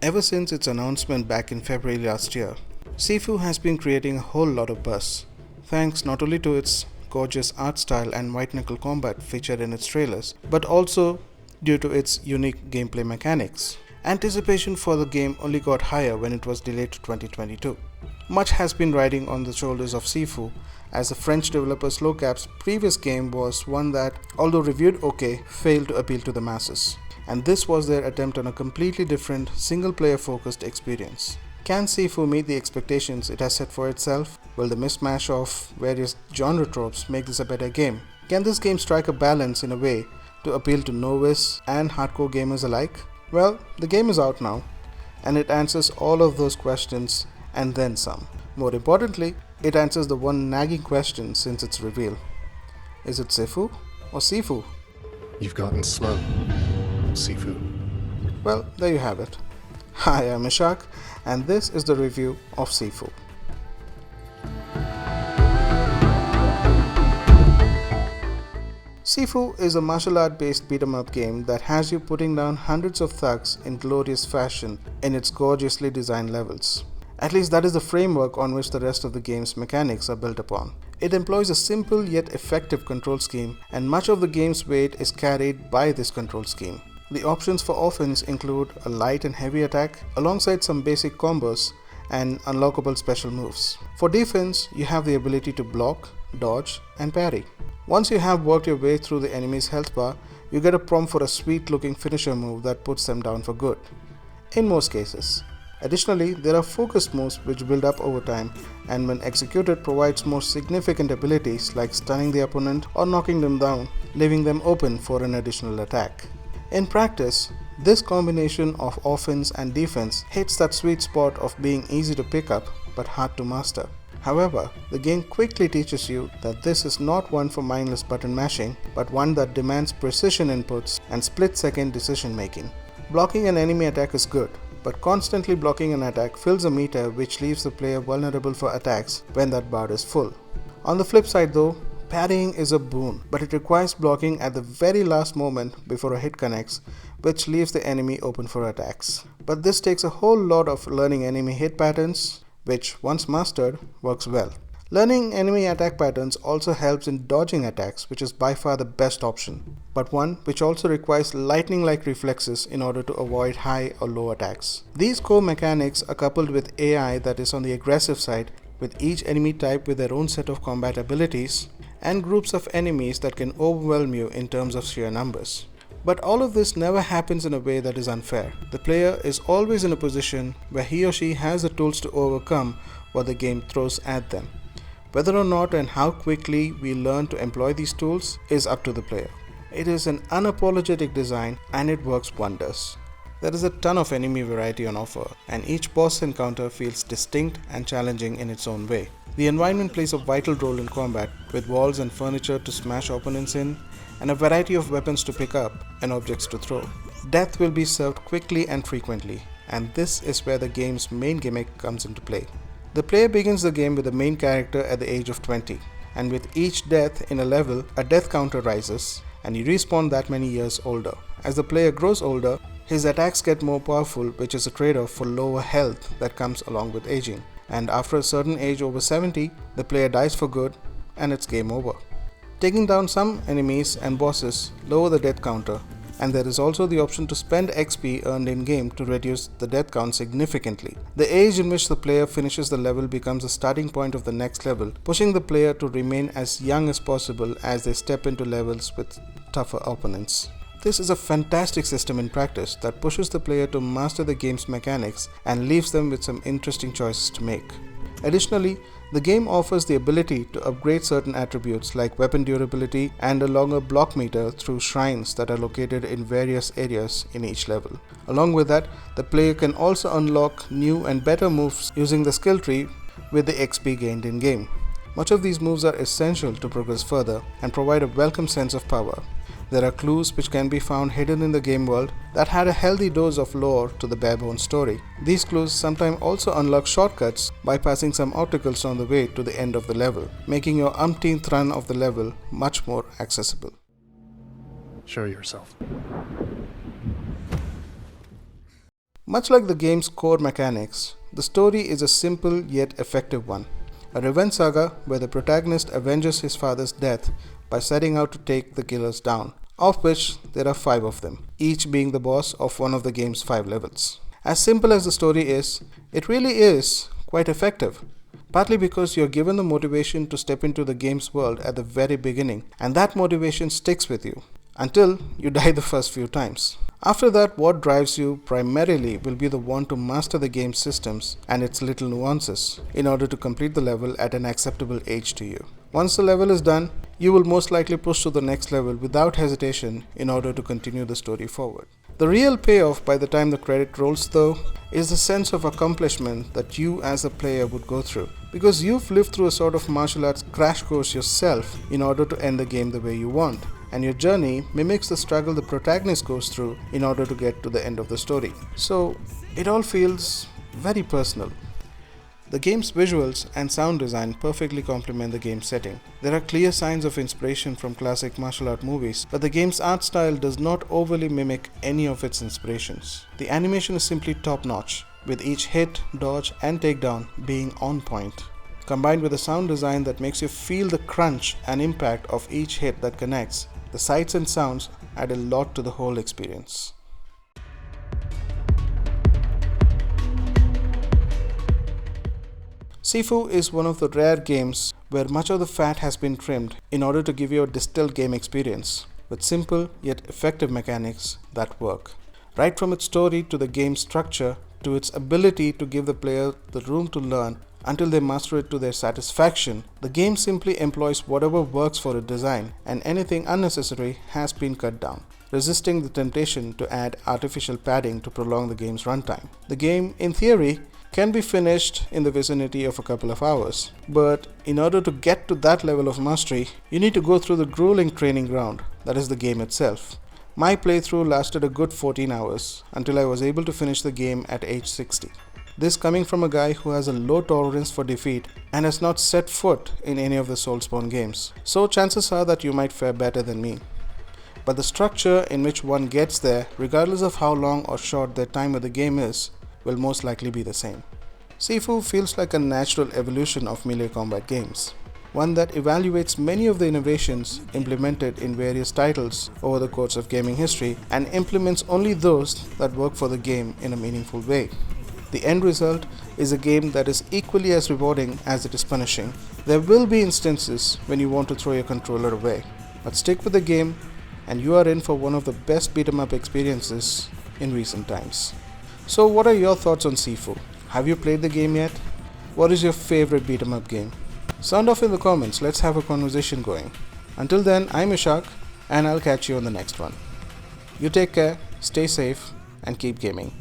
Ever since its announcement back in February last year, Sifu has been creating a whole lot of buzz, thanks not only to its gorgeous art style and white knuckle combat featured in its trailers, but also due to its unique gameplay mechanics. Anticipation for the game only got higher when it was delayed to 2022. Much has been riding on the shoulders of Sifu, as the French developer Slowcap's previous game was one that, although reviewed okay, failed to appeal to the masses. And this was their attempt on a completely different, single-player focused experience. Can Sifu meet the expectations it has set for itself? Will the mismatch of various genre tropes make this a better game? Can this game strike a balance in a way to appeal to novice and hardcore gamers alike? Well, the game is out now, and it answers all of those questions and then some. More importantly, it answers the one nagging question since its reveal. Is it Sifu or Sifu? You've gotten slow, Sifu. Well, there you have it. Hi, I'm Ishak, and this is the review of Sifu. Sifu is a martial art based beat 'em up game that has you putting down hundreds of thugs in glorious fashion in its gorgeously designed levels. At least that is the framework on which the rest of the game's mechanics are built upon. It employs a simple yet effective control scheme, and much of the game's weight is carried by this control scheme. The options for offense include a light and heavy attack, alongside some basic combos and unlockable special moves. For defense, you have the ability to block, dodge, and parry. Once you have worked your way through the enemy's health bar, you get a prompt for a sweet looking finisher move that puts them down for good, in most cases. Additionally, there are focused moves which build up over time and when executed provides more significant abilities like stunning the opponent or knocking them down, leaving them open for an additional attack. In practice, this combination of offense and defense hits that sweet spot of being easy to pick up but hard to master. However, the game quickly teaches you that this is not one for mindless button mashing, but one that demands precision inputs and split-second decision making. Blocking an enemy attack is good, but constantly blocking an attack fills a meter which leaves the player vulnerable for attacks when that bar is full. On the flip side though, parrying is a boon, but it requires blocking at the very last moment before a hit connects, which leaves the enemy open for attacks. But this takes a whole lot of learning enemy hit patterns, which, once mastered, works well. Learning enemy attack patterns also helps in dodging attacks, which is by far the best option, but one which also requires lightning-like reflexes in order to avoid high or low attacks. These core mechanics are coupled with AI that is on the aggressive side, with each enemy type with their own set of combat abilities, and groups of enemies that can overwhelm you in terms of sheer numbers. But all of this never happens in a way that is unfair. The player is always in a position where he or she has the tools to overcome what the game throws at them. Whether or not and how quickly we learn to employ these tools is up to the player. It is an unapologetic design and it works wonders. There is a ton of enemy variety on offer, and each boss encounter feels distinct and challenging in its own way. The environment plays a vital role in combat, with walls and furniture to smash opponents in, and a variety of weapons to pick up and objects to throw. Death will be served quickly and frequently, and this is where the game's main gimmick comes into play. The player begins the game with the main character at the age of 20, and with each death in a level, a death counter rises, and you respawn that many years older. As the player grows older, his attacks get more powerful, which is a trade-off for lower health that comes along with aging. And after a certain age over 70, the player dies for good, and it's game over. Taking down some enemies and bosses lower the death counter, and there is also the option to spend XP earned in-game to reduce the death count significantly. The age in which the player finishes the level becomes the starting point of the next level, pushing the player to remain as young as possible as they step into levels with tougher opponents. This is a fantastic system in practice that pushes the player to master the game's mechanics and leaves them with some interesting choices to make. Additionally, the game offers the ability to upgrade certain attributes like weapon durability and a longer block meter through shrines that are located in various areas in each level. Along with that, the player can also unlock new and better moves using the skill tree with the XP gained in-game. Much of these moves are essential to progress further and provide a welcome sense of power. There are clues which can be found hidden in the game world that add a healthy dose of lore to the bare-bones story. These clues sometimes also unlock shortcuts, bypassing some obstacles on the way to the end of the level, making your umpteenth run of the level much more accessible. Show yourself. Much like the game's core mechanics, the story is a simple yet effective one. A revenge saga where the protagonist avenges his father's death by setting out to take the killers down, of which there are 5 of them, each being the boss of one of the game's 5 levels. As simple as the story is, it really is quite effective, partly because you're given the motivation to step into the game's world at the very beginning, and that motivation sticks with you until you die the first few times. After that, what drives you primarily will be the want to master the game's systems and its little nuances in order to complete the level at an acceptable age to you. Once the level is done, you will most likely push to the next level without hesitation in order to continue the story forward. The real payoff by the time the credit rolls, though, is the sense of accomplishment that you as a player would go through, because you've lived through a sort of martial arts crash course yourself in order to end the game the way you want, and your journey mimics the struggle the protagonist goes through in order to get to the end of the story. So it all feels very personal. The game's visuals and sound design perfectly complement the game's setting. There are clear signs of inspiration from classic martial art movies, but the game's art style does not overly mimic any of its inspirations. The animation is simply top-notch, with each hit, dodge, and takedown being on point, combined with a sound design that makes you feel the crunch and impact of each hit that connects. The sights and sounds add a lot to the whole experience. Sifu is one of the rare games where much of the fat has been trimmed in order to give you a distilled game experience with simple yet effective mechanics that work. Right from its story to the game's structure to its ability to give the player the room to learn until they master it to their satisfaction, the game simply employs whatever works for its design, and anything unnecessary has been cut down, resisting the temptation to add artificial padding to prolong the game's runtime. The game, in theory, can be finished in the vicinity of a couple of hours, but in order to get to that level of mastery, you need to go through the grueling training ground that is the game itself. My playthrough lasted a good 14 hours until I was able to finish the game at age 60. This coming from a guy who has a low tolerance for defeat and has not set foot in any of the Soulspawn games, so chances are that you might fare better than me. But the structure in which one gets there, regardless of how long or short their time with the game is, will most likely be the same. Sifu feels like a natural evolution of melee combat games, one that evaluates many of the innovations implemented in various titles over the course of gaming history and implements only those that work for the game in a meaningful way. The end result is a game that is equally as rewarding as it is punishing. There will be instances when you want to throw your controller away, but stick with the game and you are in for one of the best beat-em-up experiences in recent times. So what are your thoughts on Sifu? Have you played the game yet? What is your favorite beat-em-up game? Sound off in the comments, let's have a conversation going. Until then, I'm Ishak and I'll catch you on the next one. You take care, stay safe and keep gaming.